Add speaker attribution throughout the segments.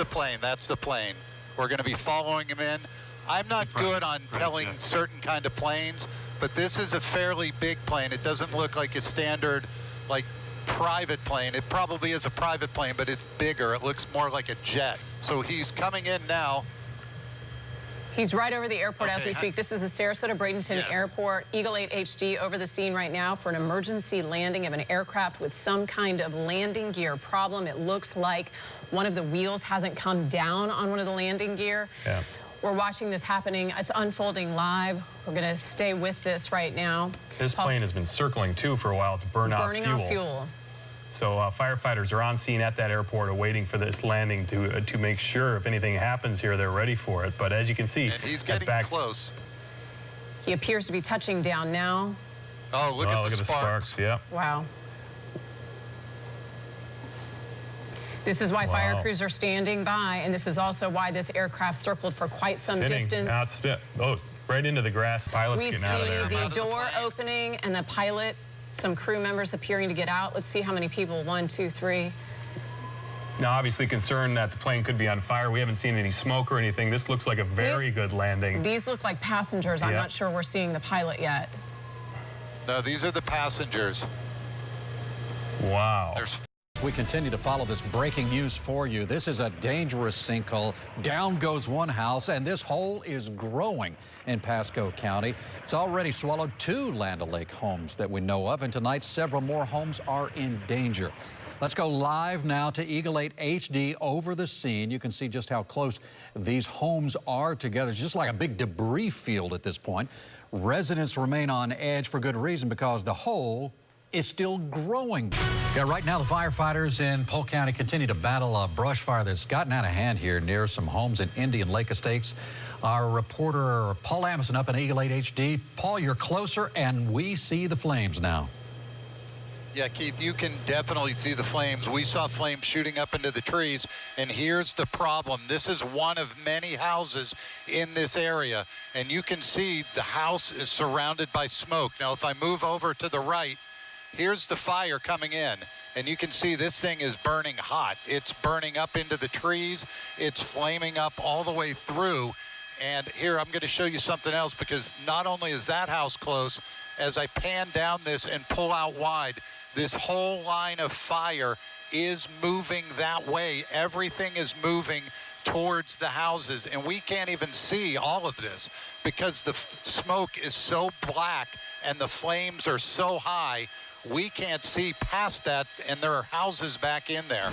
Speaker 1: the plane. That's the plane. We're going to be following him in. I'm not good on telling certain kind of planes, but this is a fairly big plane. It doesn't look like a standard, like, private plane. It probably is a private plane, but it's bigger. It looks more like a jet. So he's coming in now.
Speaker 2: He's right over the airport as we speak. This is the Sarasota Bradenton Airport. Eagle 8 HD over the scene right now for an emergency landing of an aircraft with some kind of landing gear problem. It looks like one of the wheels hasn't come down on one of the landing gear. Yeah. We're watching this happening. It's unfolding live. We're going to stay with this right now.
Speaker 3: This plane has been circling, too, for a while to burning off fuel. So firefighters are on scene at that airport awaiting for this landing to make sure if anything happens here, they're ready for it. But as you can see,
Speaker 1: and he's getting close.
Speaker 2: He appears to be touching down now.
Speaker 1: Oh, look at the sparks.
Speaker 3: Yeah.
Speaker 2: Wow. This is why fire crews are standing by, and this is also why this aircraft circled for quite some distance.
Speaker 3: Oh, right into the grass. Pilots getting out of there.
Speaker 2: We see the door opening and the pilot, some crew members appearing to get out. Let's see how many people. 1, 2, 3.
Speaker 3: Now, obviously concerned that the plane could be on fire. We haven't seen any smoke or anything. This looks like a very good landing.
Speaker 2: These look like passengers. I'm not sure we're seeing the pilot yet.
Speaker 1: No, these are the passengers.
Speaker 3: Wow.
Speaker 4: We continue to follow this breaking news for you. This is a dangerous sinkhole. Down goes one house, and this hole is growing in Pasco County. It's already swallowed 2 Land O'Lake homes that we know of, and tonight several more homes are in danger. Let's go live now to Eagle 8 HD over the scene. You can see just how close these homes are together. It's just like a big debris field at this point. Residents remain on edge for good reason because the hole is still growing. Yeah, right now the firefighters in Polk County continue to battle a brush fire that's gotten out of hand here near some homes in Indian Lake Estates. Our reporter Paul Amison up in Eagle 8 HD. Paul, you're closer and we see the flames now.
Speaker 1: Yeah, Keith, you can definitely see the flames. We saw flames shooting up into the trees, and here's the problem. This is one of many houses in this area, and you can see the house is surrounded by smoke. Now, if I move over to the right, here's the fire coming in, and you can see this thing is burning hot. It's burning up into the trees. It's flaming up all the way through. And here, I'm going to show you something else, because not only is that house close, as I pan down this and pull out wide, this whole line of fire is moving that way. Everything is moving towards the houses, and we can't even see all of this because the smoke is so black and the flames are so high. We can't see past that, and there are houses back in there.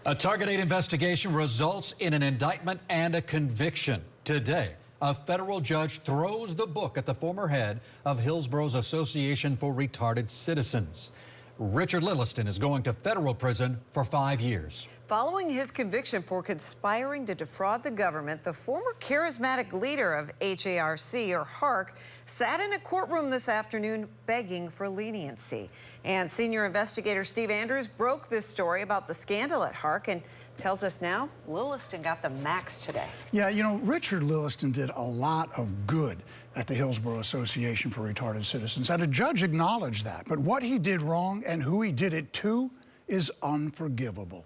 Speaker 4: A Target 8 investigation results in an indictment and a conviction. Today, a federal judge throws the book at the former head of Hillsboro's Association for Retarded Citizens. Richard Lilliston is going to federal prison for 5 years.
Speaker 5: Following his conviction for conspiring to defraud the government, the former charismatic leader of HARC, or HARC, sat in a courtroom this afternoon begging for leniency. And senior investigator Steve Andrews broke this story about the scandal at HARC and tells us now Lilliston got the max today.
Speaker 6: Yeah, you know, Richard Lilliston did a lot of good at the Hillsborough Association for Retarded Citizens, and a judge acknowledged that. But what he did wrong and who he did it to is unforgivable.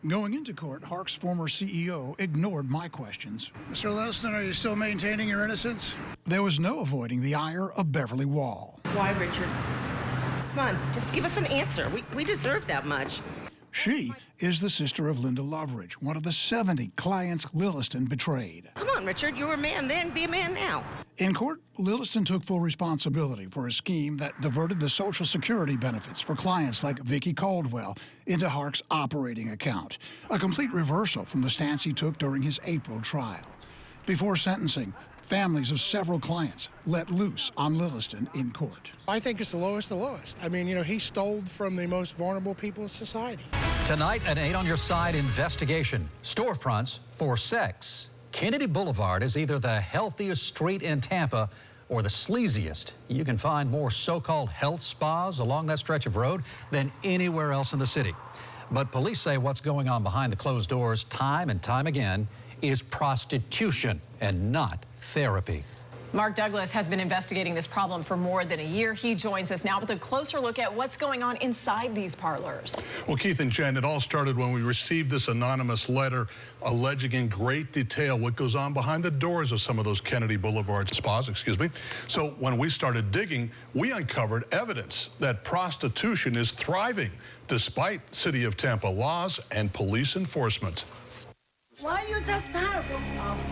Speaker 6: Going into court, HARC's former CEO ignored my questions. Mr. Lilliston, are you still maintaining your innocence? There was no avoiding the ire of Beverly Wall.
Speaker 7: Why, Richard? Come on, just give us an answer. We deserve that much.
Speaker 6: She is the sister of Linda Loveridge, one of the 70 clients Lilliston betrayed.
Speaker 7: Come on, Richard, you were a man then, be a man now.
Speaker 6: In court, Lilliston took full responsibility for a scheme that diverted the Social Security benefits for clients like Vicky Caldwell into HARC's operating account, a complete reversal from the stance he took during his April trial. Before sentencing, families of several clients let loose on Lilliston in court.
Speaker 8: I think it's the lowest of the lowest. I mean, you know, he stole from the most vulnerable people in society.
Speaker 4: Tonight, an 8 on Your Side investigation. Storefronts for sex. Kennedy Boulevard is either the healthiest street in Tampa or the sleaziest. You can find more so-called health spas along that stretch of road than anywhere else in the city. But police say what's going on behind the closed doors time and time again is prostitution and not therapy.
Speaker 2: Mark Douglas has been investigating this problem for more than a year. He joins us now with a closer look at what's going on inside these parlors.
Speaker 9: Well, Keith and Jen, it all started when we received this anonymous letter alleging in great detail what goes on behind the doors of some of those Kennedy Boulevard spas, So when we started digging, we uncovered evidence that prostitution is thriving despite City of Tampa laws and police enforcement.
Speaker 7: Why you just terrible?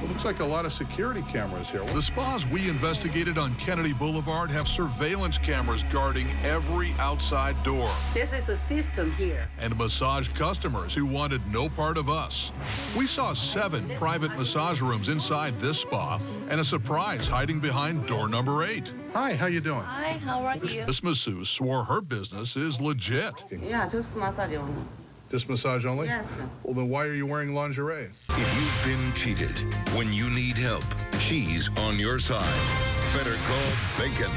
Speaker 9: It looks like a lot of security cameras here. The spas we investigated on Kennedy Boulevard have surveillance cameras guarding every outside door.
Speaker 10: This is a system here.
Speaker 9: And massage customers who wanted no part of us. We saw 7 private massage rooms inside this spa and a surprise hiding behind door number 8. Hi, how you doing?
Speaker 10: Hi, how are you?
Speaker 9: This masseuse swore her business is legit.
Speaker 10: Yeah, just massage only.
Speaker 9: Just massage only?
Speaker 10: Yes, sir.
Speaker 9: Well, then why are you wearing lingerie?
Speaker 11: If you've been cheated, when you need help, she's on your side. Better call Bacon.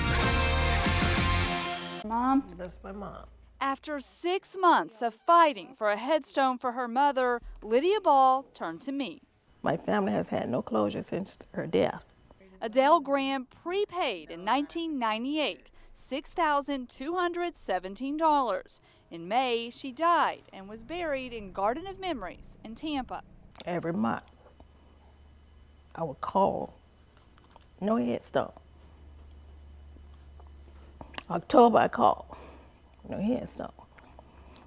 Speaker 12: Mom?
Speaker 7: That's my mom.
Speaker 12: After 6 months of fighting for a headstone for her mother, Lydia Ball turned to me.
Speaker 7: My family has had no closure since her death.
Speaker 12: Adele Graham prepaid in 1998, $6,217. In May, she died and was buried in Garden of Memories in Tampa.
Speaker 7: Every month, I would call. No headstone. October, I called. No headstone.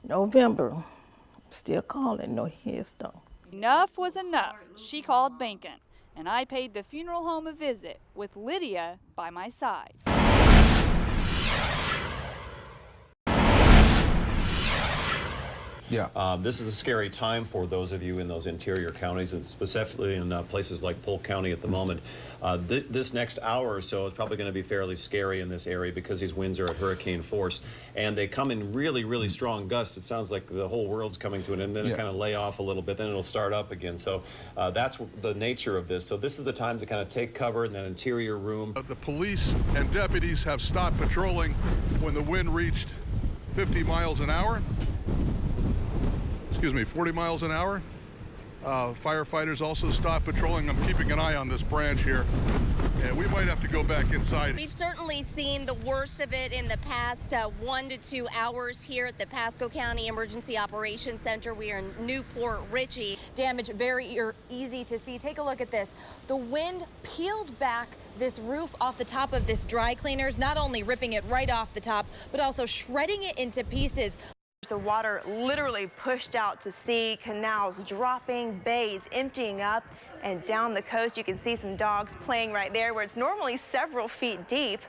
Speaker 7: November, still calling. No headstone.
Speaker 12: Enough was enough. She called Bacon, and I paid the funeral home a visit with Lydia by my side.
Speaker 13: Yeah. This is a scary time for those of you in those interior counties, and specifically in places like Polk County at the moment. This next hour or so is probably going to be fairly scary in this area because these winds are at hurricane force, and they come in really, really strong gusts. It sounds like the whole world's coming to an end, then it kind of lay off a little bit, then it'll start up again. So that's the nature of this. So this is the time to kind of take cover in that interior room.
Speaker 9: The police and deputies have stopped patrolling when the wind reached 50 miles an hour. 40 miles an hour. Firefighters also stopped patrolling. I'm keeping an eye on this branch here. And we might have to go back inside.
Speaker 14: We've certainly seen the worst of it in the past 1 to 2 hours here at the Pasco County Emergency Operations Center. We are in Newport Richey. Damage very easy to see. Take a look at this. The wind peeled back this roof off the top of this dry cleaners, not only ripping it right off the top, but also shredding it into pieces.
Speaker 15: The water literally pushed out to sea, canals dropping, bays emptying up, and down the coast you can see some dogs playing right there where it's normally several feet deep.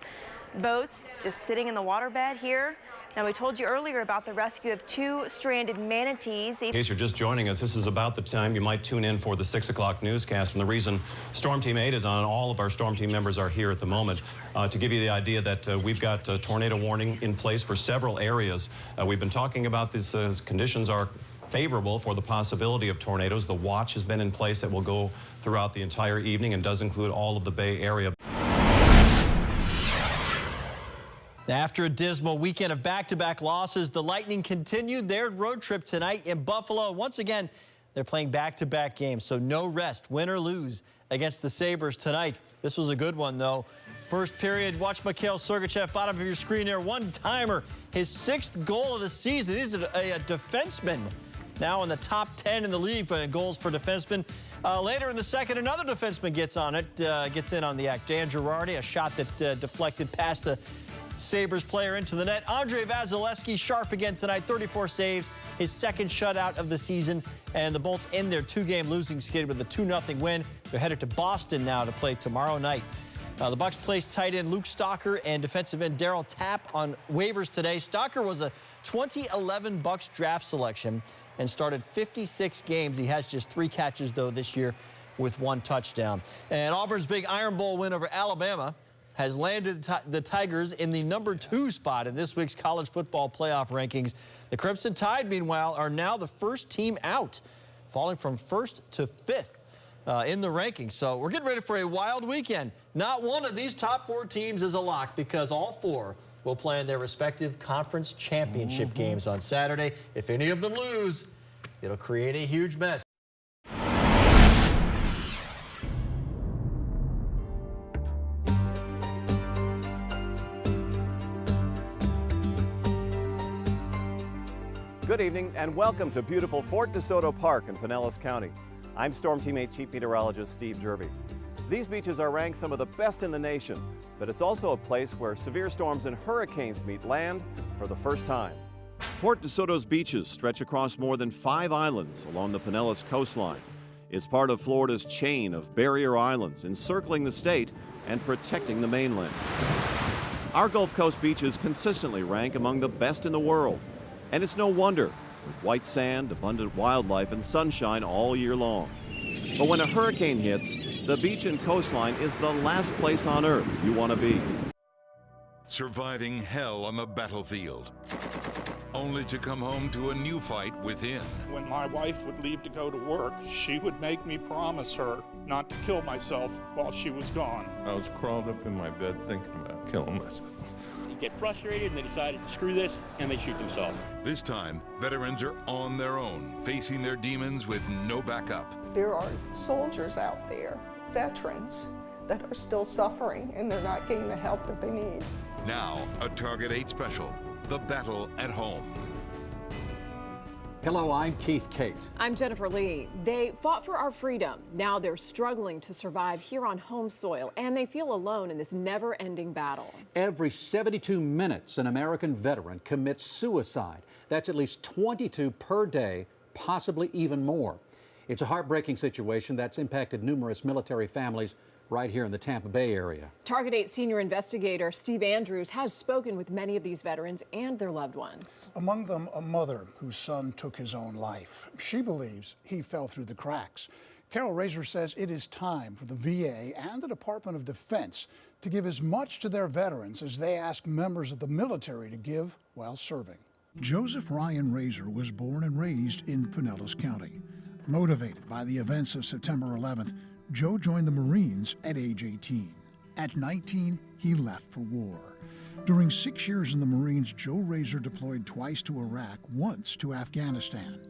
Speaker 15: Boats just sitting in the waterbed here. Now, we told you earlier about the rescue of 2 stranded manatees.
Speaker 13: In case you're just joining us, this is about the time you might tune in for the 6 o'clock newscast. And the reason Storm Team 8 is on, all of our Storm Team members are here at the moment, to give you the idea that we've got a tornado warning in place for several areas. We've been talking about these conditions are favorable for the possibility of tornadoes. The watch has been in place that will go throughout the entire evening and does include all of the Bay Area.
Speaker 16: After a dismal weekend of back-to-back losses, the Lightning continued their road trip tonight in Buffalo. Once again, they're playing back-to-back games, so no rest, win or lose, against the Sabres tonight. This was a good one, though. First period, watch Mikhail Sergachev, bottom of your screen there, one-timer. His 6th goal of the season. He's a defenseman, now in the top 10 in the league for goals for defensemen. Later in the second, another defenseman gets on it, gets in on the act. Dan Girardi, a shot that deflected past a Sabres player into the net. Andre Vasilevsky sharp again tonight, 34 saves, his 2nd shutout of the season. And the Bolts end their 2-game losing skid with a 2-0 win. They're headed to Boston now to play tomorrow night. The Bucks placed tight end Luke Stalker and defensive end Darryl Tapp on waivers today. Stalker was a 2011 Bucks draft selection and started 56 games. He has just 3 catches, though, this year with 1 touchdown. And Auburn's big Iron Bowl win over Alabama has landed the Tigers in the #2 spot in this week's college football playoff rankings. The Crimson Tide, meanwhile, are now the first team out, falling from 1st to 5th in the rankings. So we're getting ready for a wild weekend. Not one of these top 4 teams is a lock because all 4 will play in their respective conference championship games on Saturday. If any of them lose, it'll create a huge mess.
Speaker 13: Good evening and welcome to beautiful Fort DeSoto Park in Pinellas County. I'm Storm Team 8 Chief Meteorologist Steve Jervy. These beaches are ranked some of the best in the nation, but it's also a place where severe storms and hurricanes meet land for the first time. Fort DeSoto's beaches stretch across more than 5 islands along the Pinellas coastline. It's part of Florida's chain of barrier islands encircling the state and protecting the mainland. Our Gulf Coast beaches consistently rank among the best in the world. And it's no wonder, with white sand, abundant wildlife, and sunshine all year long. But when a hurricane hits, the beach and coastline is the last place on earth you want to be.
Speaker 11: Surviving hell on the battlefield, only to come home to a new fight within.
Speaker 17: When my wife would leave to go to work, she would make me promise her not to kill myself while she was gone.
Speaker 18: I was crawled up in my bed thinking about killing myself.
Speaker 19: Get frustrated and they decided, screw this, and they shoot themselves.
Speaker 11: This time, veterans are on their own, facing their demons with no backup.
Speaker 20: There are soldiers out there, veterans, that are still suffering and they're not getting the help that they need.
Speaker 11: Now, a Target 8 special, The Battle at Home.
Speaker 4: Hello, I'm Keith Cate.
Speaker 21: I'm Jennifer Lee. They fought for our freedom. Now they're struggling to survive here on home soil, and they feel alone in this never-ending battle.
Speaker 4: Every 72 minutes, an American veteran commits suicide. That's at least 22 per day, possibly even more. It's a heartbreaking situation that's impacted numerous military families right here in the Tampa Bay area.
Speaker 21: Target 8 senior investigator Steve Andrews has spoken with many of these veterans and their loved ones.
Speaker 6: Among them, a mother whose son took his own life. She believes he fell through the cracks. Carol Razor says it is time for the VA and the Department of Defense to give as much to their veterans as they ask members of the military to give while serving. Joseph Ryan Razor was born and raised in Pinellas County. Motivated by the events of September 11th, Joe joined the Marines at age 18. At 19, he left for war. During 6 years in the Marines, Joe Razor deployed twice to Iraq, once to Afghanistan.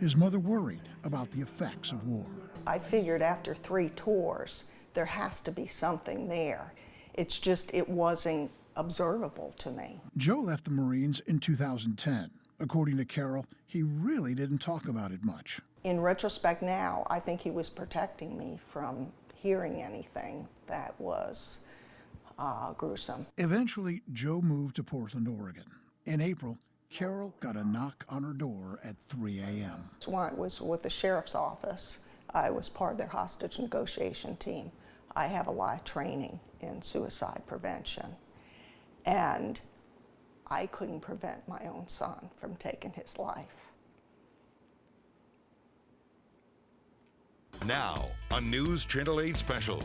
Speaker 6: His mother worried about the effects of war.
Speaker 20: I figured after 3 tours, there has to be something there. It's just, it wasn't observable to me.
Speaker 6: Joe left the Marines in 2010. According to Carol, he really didn't talk about it much.
Speaker 20: In retrospect now, I think he was protecting me from hearing anything that was gruesome.
Speaker 6: Eventually, Joe moved to Portland, Oregon. In April, Carol got a knock on her door at 3 a.m.
Speaker 20: When I was with the sheriff's office, I was part of their hostage negotiation team. I have a lot of training in suicide prevention, and I couldn't prevent my own son from taking his life.
Speaker 11: Now, a News Channel 8 special.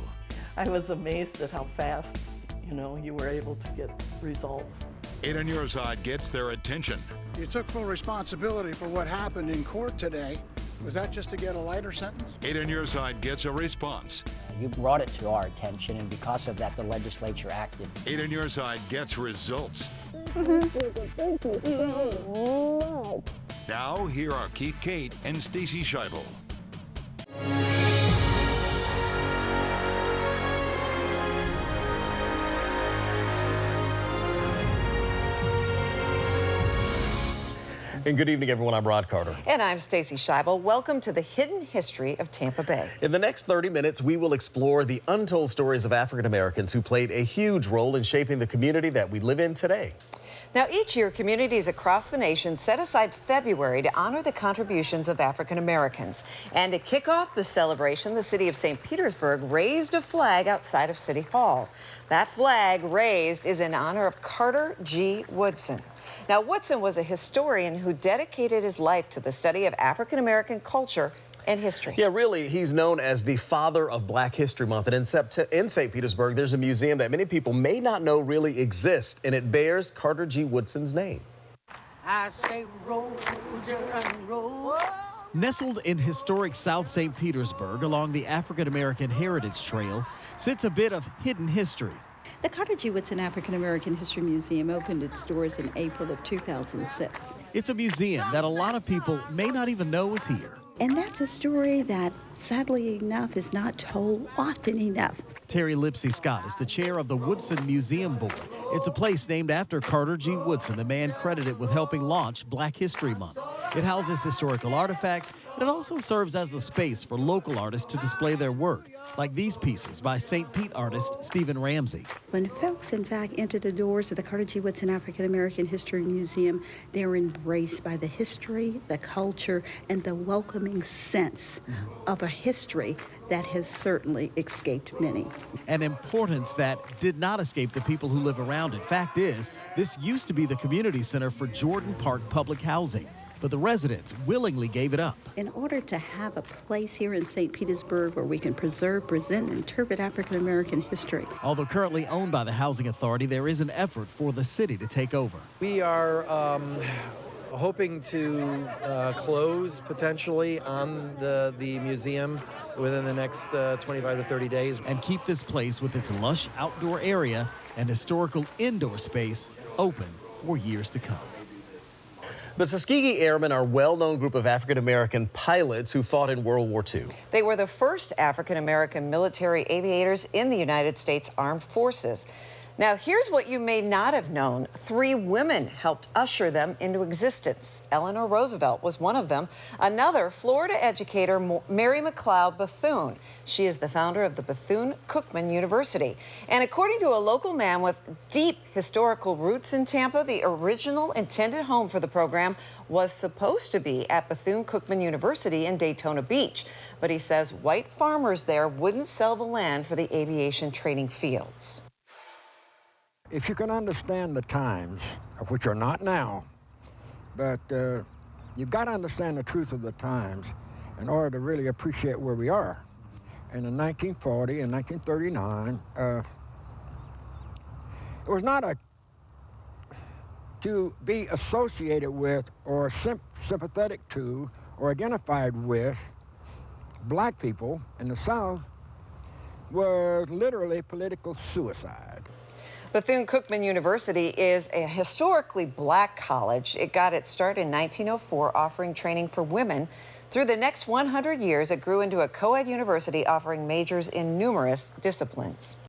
Speaker 22: I was amazed at how fast, you were able to get results.
Speaker 11: 8 on Your Side gets their attention.
Speaker 6: You took full responsibility for what happened in court today. Was that just to get a lighter sentence?
Speaker 11: 8 on Your Side gets a response.
Speaker 23: You brought it to our attention, and because of that, the legislature acted.
Speaker 11: 8 on Your Side gets results. Now, here are Keith Cate and Stacy Scheibel.
Speaker 24: And good evening, everyone. I'm Rod Carter.
Speaker 25: And I'm Stacy Scheibel. Welcome to the hidden history of Tampa Bay.
Speaker 24: In the next 30 minutes, we will explore the untold stories of African Americans who played a huge role in shaping the community that we live in today.
Speaker 25: Now, each year, communities across the nation set aside February to honor the contributions of African Americans. And to kick off the celebration, the city of St. Petersburg raised a flag outside of City Hall. That flag raised is in honor of Carter G. Woodson. Now, Woodson was a historian who dedicated his life to the study of African American culture and history.
Speaker 24: Yeah, really, he's known as the father of Black History Month. And in St. Petersburg, there's a museum that many people may not know really exists, and it bears Carter G. Woodson's name.
Speaker 26: I say roll, roll.
Speaker 27: Nestled in historic South St. Petersburg along the African American Heritage Trail sits a bit of hidden history.
Speaker 28: The Carter G. Woodson African American History Museum opened its doors in April of 2006.
Speaker 27: It's a museum that a lot of people may not even know is here.
Speaker 28: And that's a story that, sadly enough, is not told often enough.
Speaker 27: Terry Lipsy Scott is the chair of the Woodson Museum Board. It's a place named after Carter G. Woodson, the man credited with helping launch Black History Month. It houses historical artifacts, and it also serves as a space for local artists to display their work, like these pieces by St. Pete artist Stephen Ramsey.
Speaker 28: When folks, in fact, enter the doors of the Carter G. Woodson African American History Museum, they're embraced by the history, the culture, and the welcoming sense of a history that has certainly escaped many.
Speaker 27: An importance that did not escape the people who live around it. Fact is, this used to be the community center for Jordan Park Public Housing, but the residents willingly gave it up.
Speaker 28: In order to have a place here in St. Petersburg where we can preserve, present, and interpret African American history.
Speaker 27: Although currently owned by the Housing Authority, there is an effort for the city to take over.
Speaker 1: We are hoping to close potentially on the museum within the next 25 to 30 days.
Speaker 27: And keep this place with its lush outdoor area and historical indoor space open for years to come.
Speaker 24: The Tuskegee Airmen are a well-known group of African-American pilots who fought in World War II.
Speaker 25: They were the first African-American military aviators in the United States Armed Forces. Now, here's what you may not have known. 3 women helped usher them into existence. Eleanor Roosevelt was one of them. Another, Florida educator Mary McLeod Bethune. She is the founder of the Bethune-Cookman University. And according to a local man with deep historical roots in Tampa, the original intended home for the program was supposed to be at Bethune-Cookman University in Daytona Beach. But he says white farmers there wouldn't sell the land for the aviation training fields.
Speaker 2: If you can understand the times, of which are not now, but you've got to understand the truth of the times in order to really appreciate where we are. And in 1940 and 1939, it was not to be associated with or sympathetic to or identified with black people in the South was literally political suicide.
Speaker 25: Bethune-Cookman University is a historically black college. It got its start in 1904, offering training for women. Through the next 100 years, it grew into a co-ed university offering majors in numerous disciplines.